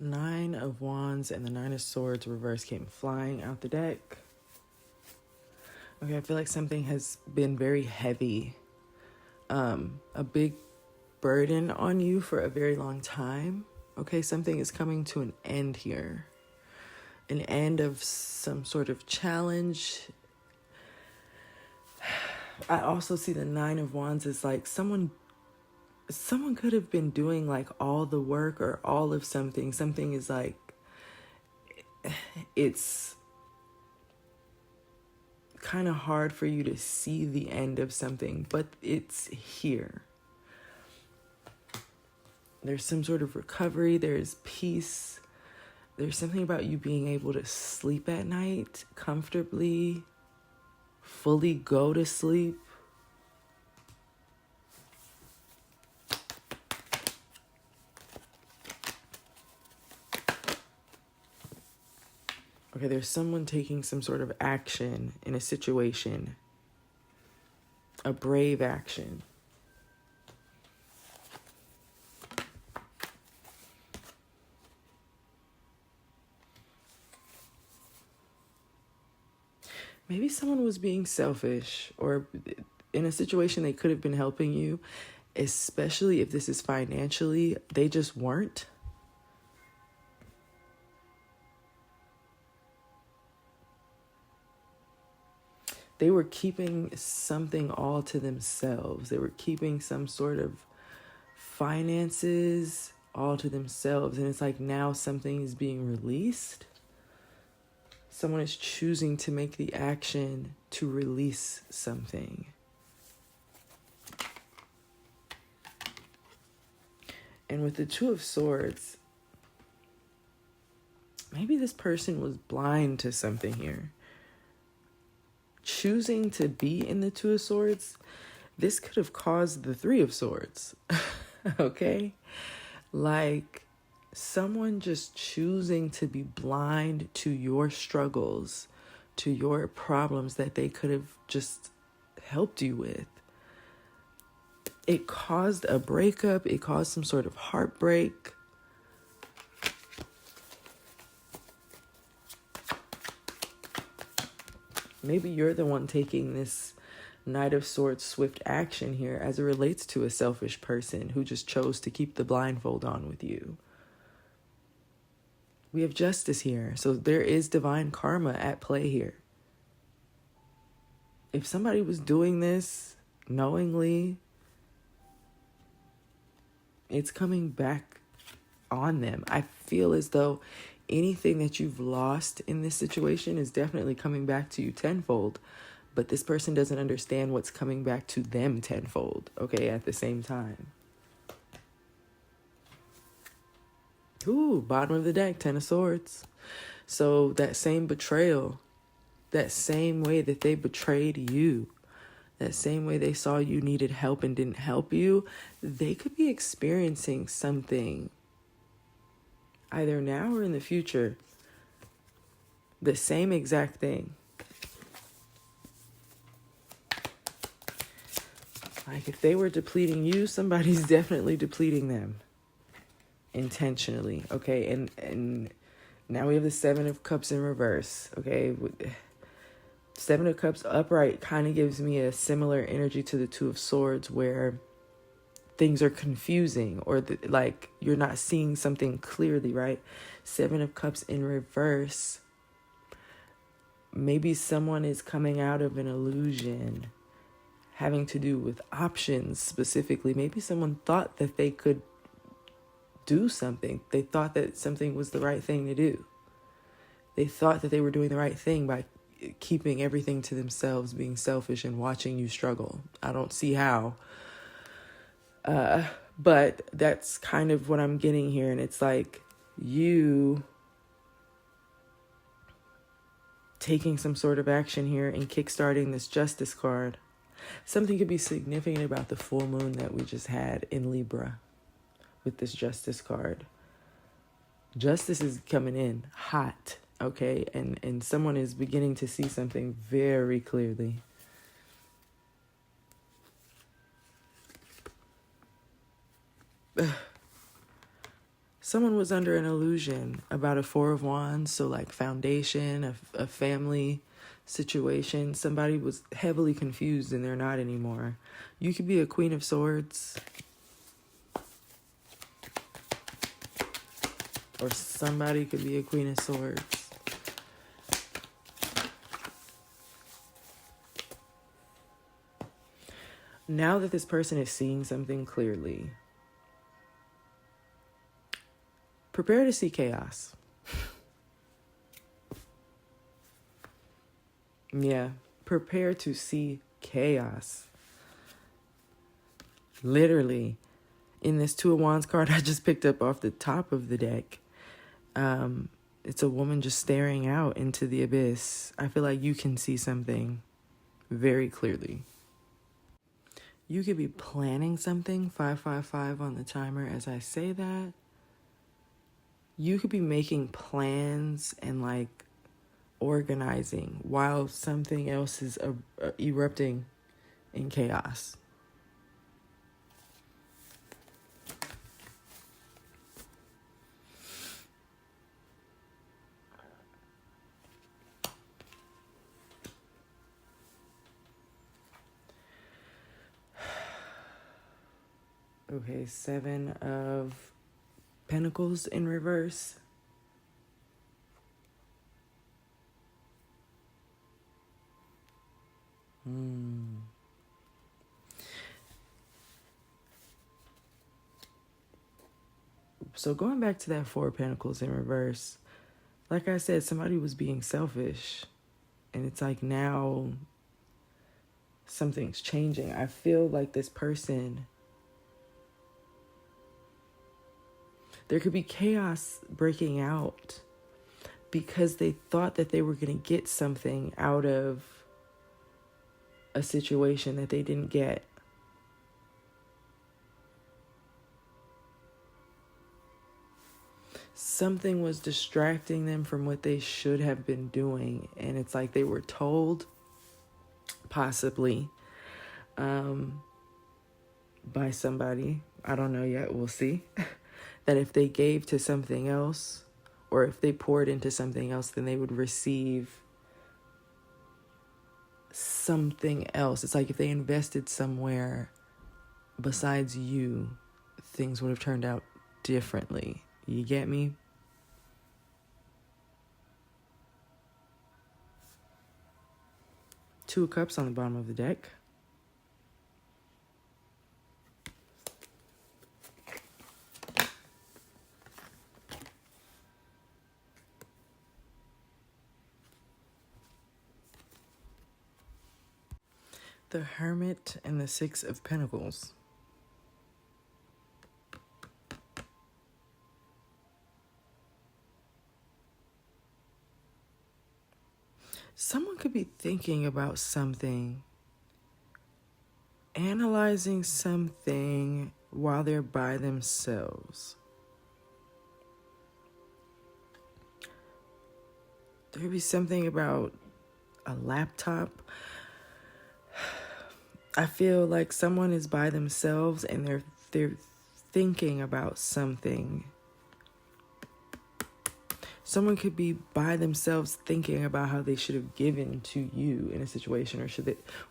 Nine of Wands and the Nine of Swords reverse came flying out the deck. Okay, I feel like something has been very heavy. A big burden on you for a very long time. Okay, something is coming to an end here. An end of some sort of challenge. I also see the Nine of Wands as like someone could have been doing like all the work or all of something. Something is like, it's kind of hard for you to see the end of something, but it's here. There's some sort of recovery. There's peace. There's something about you being able to sleep at night comfortably, fully go to sleep. Okay, there's someone taking some sort of action in a situation, a brave action. Maybe someone was being selfish, or in a situation they could have been helping you, especially if this is financially, they just weren't. They were keeping something all to themselves. They were keeping some sort of finances all to themselves. And it's like now something is being released. Someone is choosing to make the action to release something. And with the Two of Swords, maybe this person was blind to something here. Choosing to be in the Two of Swords, this could have caused the Three of Swords. Okay? Like someone just choosing to be blind to your struggles, to your problems that they could have just helped you with. It caused a breakup. It caused some sort of heartbreak. Maybe you're the one taking this Knight of Swords swift action here as it relates to a selfish person who just chose to keep the blindfold on with you. We have justice here. So there is divine karma at play here. If somebody was doing this knowingly, it's coming back on them. I feel as though anything that you've lost in this situation is definitely coming back to you tenfold, but this person doesn't understand what's coming back to them tenfold, okay, at the same time. Ooh, bottom of the deck, Ten of Swords. So that same betrayal, that same way that they betrayed you, that same way they saw you needed help and didn't help you, they could be experiencing something either now or in the future. The same exact thing. Like if they were depleting you, somebody's definitely depleting them. Intentionally, okay? And now we have the Seven of Cups in reverse, okay? Seven of Cups upright kind of gives me a similar energy to the Two of Swords where things are confusing or like you're not seeing something clearly, right? Seven of Cups in reverse. Maybe someone is coming out of an illusion having to do with options specifically. Maybe someone thought that they could do something. They thought that something was the right thing to do. They thought that they were doing the right thing by keeping everything to themselves, being selfish and watching you struggle. I don't see how. But that's kind of what I'm getting here. And it's like you taking some sort of action here and kickstarting this Justice card. Something could be significant about the full moon that we just had in Libra with this Justice card. Justice is coming in hot, okay? And someone is beginning to see something very clearly. Someone was under an illusion about a Four of Wands, so like foundation, a family situation. Somebody was heavily confused and they're not anymore. You could be a Queen of Swords. Or somebody could be a Queen of Swords. Now that this person is seeing something clearly, prepare to see chaos. Yeah, prepare to see chaos. Literally, in this Two of Wands card I just picked up off the top of the deck, it's a woman just staring out into the abyss. I feel like you can see something very clearly. You could be planning something, 555 on the timer as I say that. You could be making plans and like organizing while something else is erupting in chaos. Okay, 7 of Pentacles in reverse. So going back to that 4 of Pentacles in reverse, like I said, somebody was being selfish. And it's like now something's changing. I feel like this person, there could be chaos breaking out because they thought that they were going to get something out of a situation that they didn't get. Something was distracting them from what they should have been doing. And it's like they were told, possibly, by somebody, I don't know yet, we'll see, that if they gave to something else, or if they poured into something else, then they would receive something else. It's like if they invested somewhere besides you, things would have turned out differently. You get me? Two of Cups on the bottom of the deck. The Hermit and the 6 of Pentacles. Someone could be thinking about something, analyzing something while they're by themselves. There could be something about a laptop. I feel like someone is by themselves and they're thinking about something. Someone could be by themselves thinking about how they should have given to you in a situation,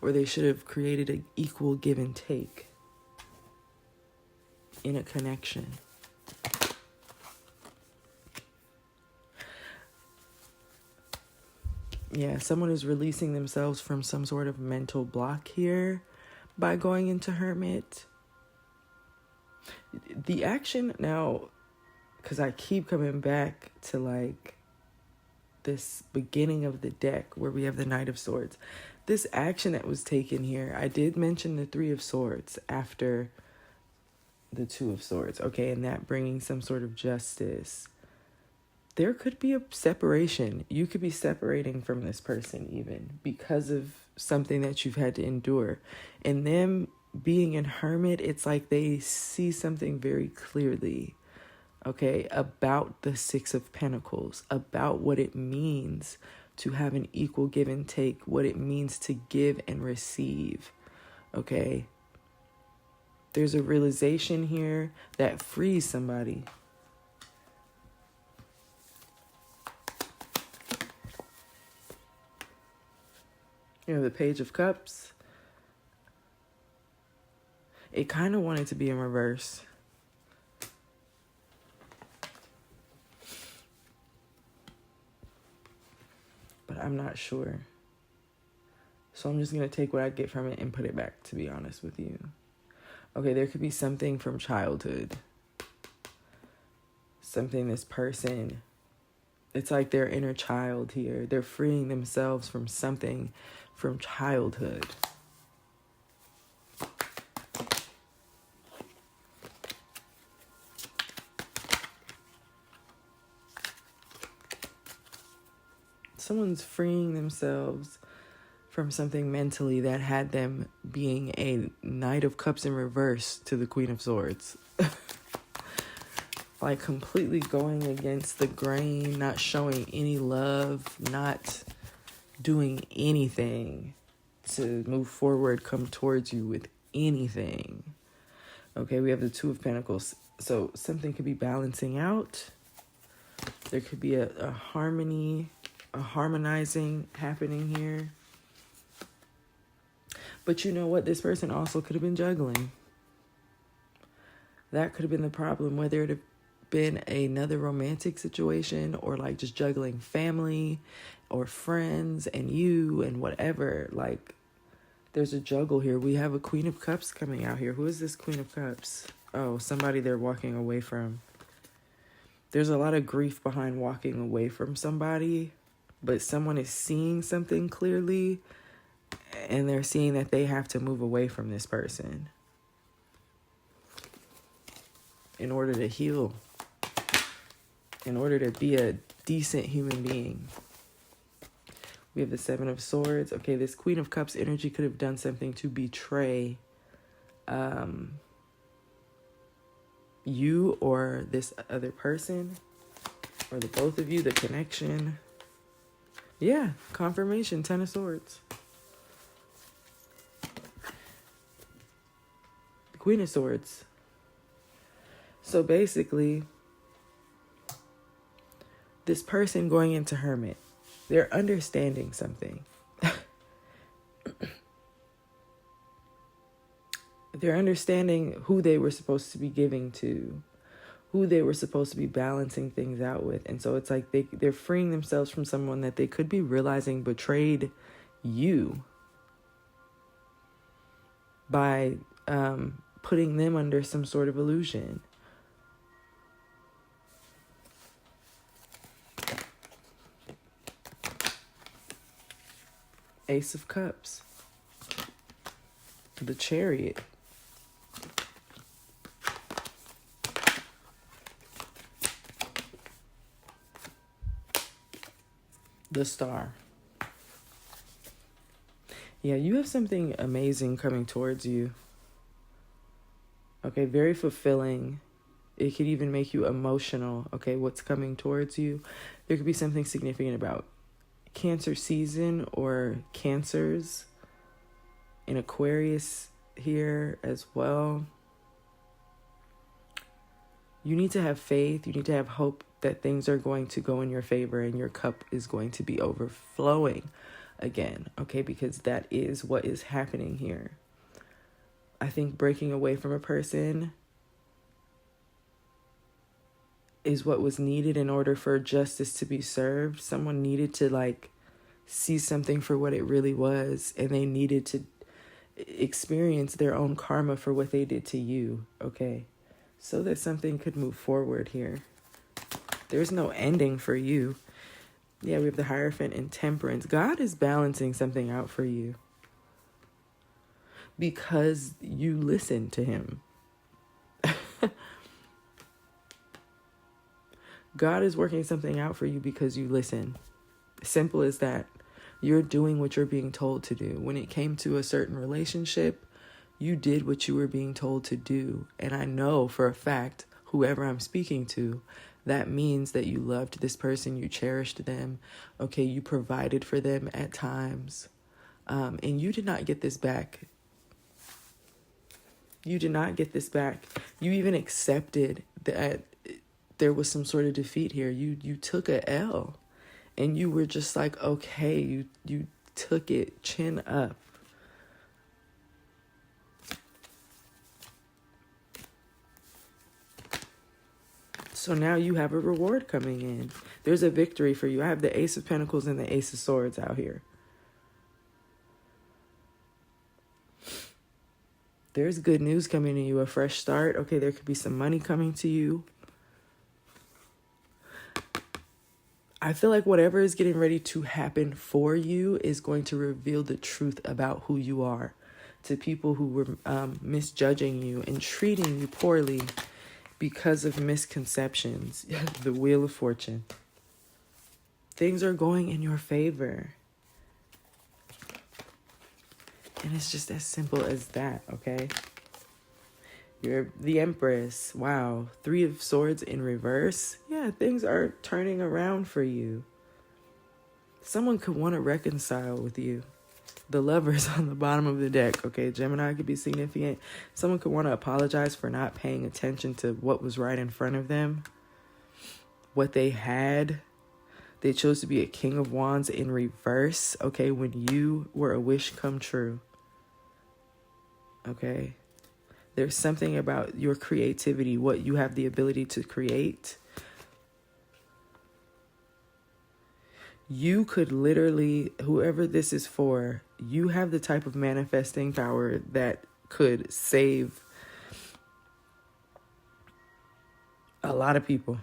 or they should have created an equal give and take in a connection. Yeah, someone is releasing themselves from some sort of mental block here by going into Hermit. The action now, because I keep coming back to like this beginning of the deck where we have the Knight of Swords. This action that was taken here, I did mention the 3 of Swords after the 2 of Swords, okay, and that bringing some sort of justice. There could be a separation. You could be separating from this person even because of something that you've had to endure. And them being in Hermit, it's like they see something very clearly, okay, about the 6 of Pentacles, about what it means to have an equal give and take, what it means to give and receive, okay? There's a realization here that frees somebody. The Page of Cups. It kind of wanted to be in reverse. But I'm not sure. So I'm just going to take what I get from it and put it back, to be honest with you. Okay, there could be something from childhood. Something this person, it's like their inner child here. They're freeing themselves from something from childhood. Someone's freeing themselves from something mentally that had them being a Knight of Cups in reverse to the Queen of Swords. Like completely going against the grain, not showing any love, not doing anything to move forward, come towards you with anything. Okay, we have the Two of Pentacles. So something could be balancing out. There could be a harmony, a harmonizing happening here. But you know what? This person also could have been juggling. That could have been the problem, whether it have been another romantic situation or like just juggling family or friends and you and whatever. Like, there's a juggle here. We have a Queen of Cups coming out here. Who is this Queen of Cups? Oh, somebody they're walking away from. There's a lot of grief behind walking away from somebody, but someone is seeing something clearly and they're seeing that they have to move away from this person in order to heal, in order to be a decent human being. We have the Seven of Swords. Okay, this Queen of Cups energy could have done something to betray you or this other person, or the both of you, the connection. Yeah, confirmation, Ten of Swords. The Queen of Swords. So basically, this person going into Hermit, they're understanding something. They're understanding who they were supposed to be giving to, who they were supposed to be balancing things out with. And so it's like they're freeing themselves from someone that they could be realizing betrayed you by putting them under some sort of illusion. Ace of Cups. The Chariot. The Star. Yeah, you have something amazing coming towards you. Okay, very fulfilling. It could even make you emotional. Okay, what's coming towards you. There could be something significant about Cancer season or Cancers in Aquarius here as well. You need to have faith. You need to have hope that things are going to go in your favor and your cup is going to be overflowing again. Okay, because that is what is happening here. I think breaking away from a person is what was needed in order for justice to be served. Someone needed to see something for what it really was, and they needed to experience their own karma for what they did to you, okay? So that something could move forward here. There's no ending for you. Yeah, we have the Hierophant and Temperance. God is balancing something out for you because you listen to him. God is working something out for you because you listen. Simple as that. You're doing what you're being told to do. When it came to a certain relationship, you did what you were being told to do. And I know for a fact, whoever I'm speaking to, that means that you loved this person, you cherished them, okay, you provided for them at times, and you did not get this back. You did not get this back. You even accepted that there was some sort of defeat here. You took a L, and you were just like, okay, you took it chin up. So now you have a reward coming in. There's a victory for you. I have the Ace of Pentacles and the Ace of Swords out here. There's good news coming to you, a fresh start. Okay, there could be some money coming to you. I feel like whatever is getting ready to happen for you is going to reveal the truth about who you are to people who were misjudging you and treating you poorly because of misconceptions. The Wheel of Fortune. Things are going in your favor. And it's just as simple as that, okay? You're the Empress. Wow. 3 of Swords in reverse. Yeah, things are turning around for you. Someone could want to reconcile with you. The Lovers on the bottom of the deck, okay? Gemini could be significant. Someone could want to apologize for not paying attention to what was right in front of them. What they had. They chose to be a King of Wands in reverse, okay? When you were a wish come true. Okay? There's something about your creativity, what you have the ability to create. You could literally, whoever this is for, you have the type of manifesting power that could save a lot of people.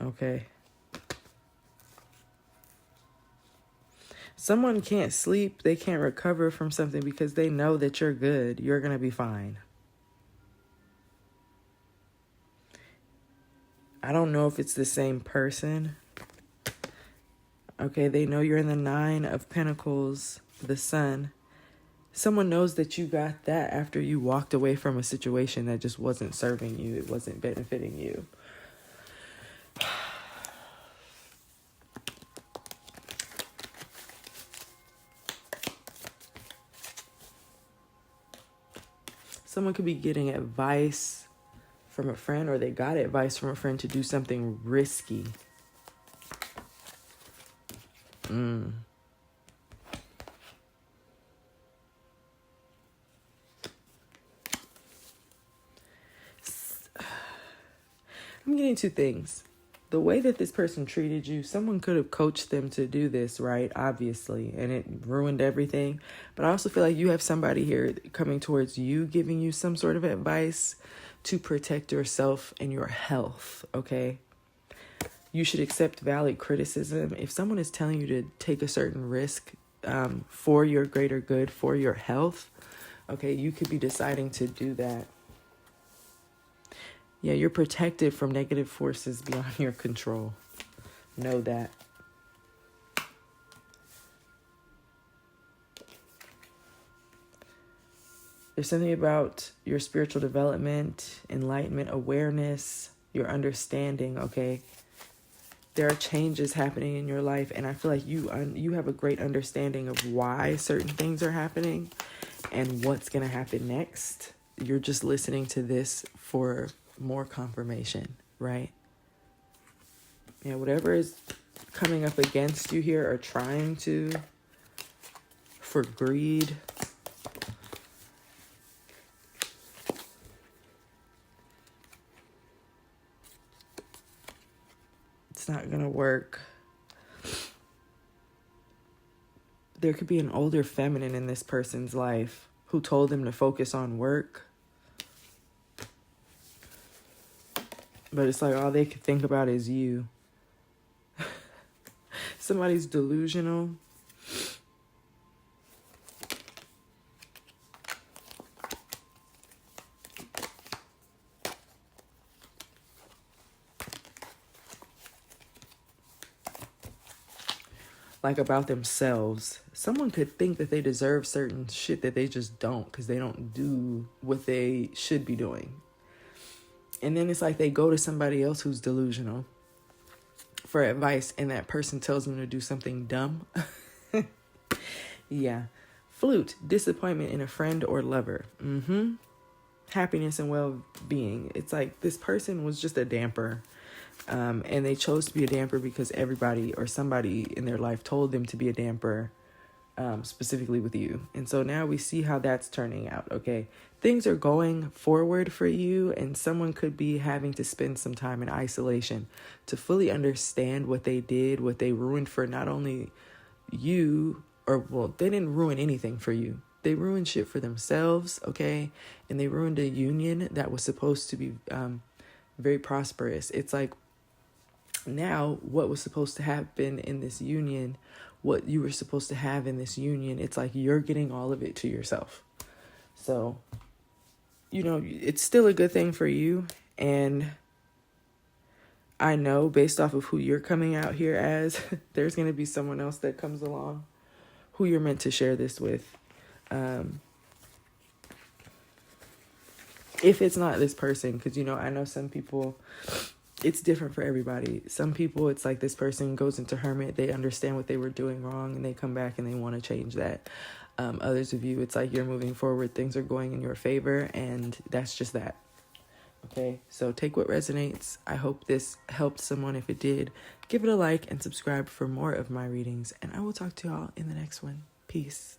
Okay. Someone can't sleep, they can't recover from something because they know that you're good. You're going to be fine. I don't know if it's the same person. Okay, they know you're in the 9 of Pentacles, the Sun. Someone knows that you got that after you walked away from a situation that just wasn't serving you. It wasn't benefiting you. Someone could be getting advice from a friend, or they got advice from a friend to do something risky. I'm getting 2 things. The way that this person treated you, someone could have coached them to do this, right? Obviously, and it ruined everything. But I also feel like you have somebody here coming towards you, giving you some sort of advice to protect yourself and your health, okay? You should accept valid criticism. If someone is telling you to take a certain risk for your greater good, for your health, okay, you could be deciding to do that. Yeah, you're protected from negative forces beyond your control. Know that. There's something about your spiritual development, enlightenment, awareness, your understanding, okay? There are changes happening in your life, and I feel like you have a great understanding of why certain things are happening and what's going to happen next. You're just listening to this for more confirmation, right? Yeah, whatever is coming up against you here or trying to, for greed, it's not gonna work. There could be an older feminine in this person's life who told them to focus on work. But it's like all they could think about is you. Somebody's delusional. Like about themselves. Someone could think that they deserve certain shit that they just don't, because they don't do what they should be doing. And then it's like they go to somebody else who's delusional for advice, and that person tells them to do something dumb. Yeah. Flute, disappointment in a friend or lover. Happiness and well-being. It's like this person was just a damper. And they chose to be a damper because everybody or somebody in their life told them to be a damper, specifically with you. And so now we see how that's turning out. Okay, things are going forward for you, and someone could be having to spend some time in isolation to fully understand what they did, what they ruined for not only you, or well, they didn't ruin anything for you. They ruined shit for themselves, okay? And they ruined a union that was supposed to be very prosperous. It's like now what was supposed to happen in this union, what you were supposed to have in this union, it's like you're getting all of it to yourself. So, it's still a good thing for you. And I know based off of who you're coming out here as, there's going to be someone else that comes along who you're meant to share this with. If it's not this person, because, I know some people, it's different for everybody. Some people, it's like this person goes into hermit, they understand what they were doing wrong, and they come back and they want to change that. Others of you, it's like you're moving forward, things are going in your favor, and that's just that. Okay, so take what resonates. I hope this helped someone. If it did, give it a like and subscribe for more of my readings, and I will talk to y'all in the next one. Peace.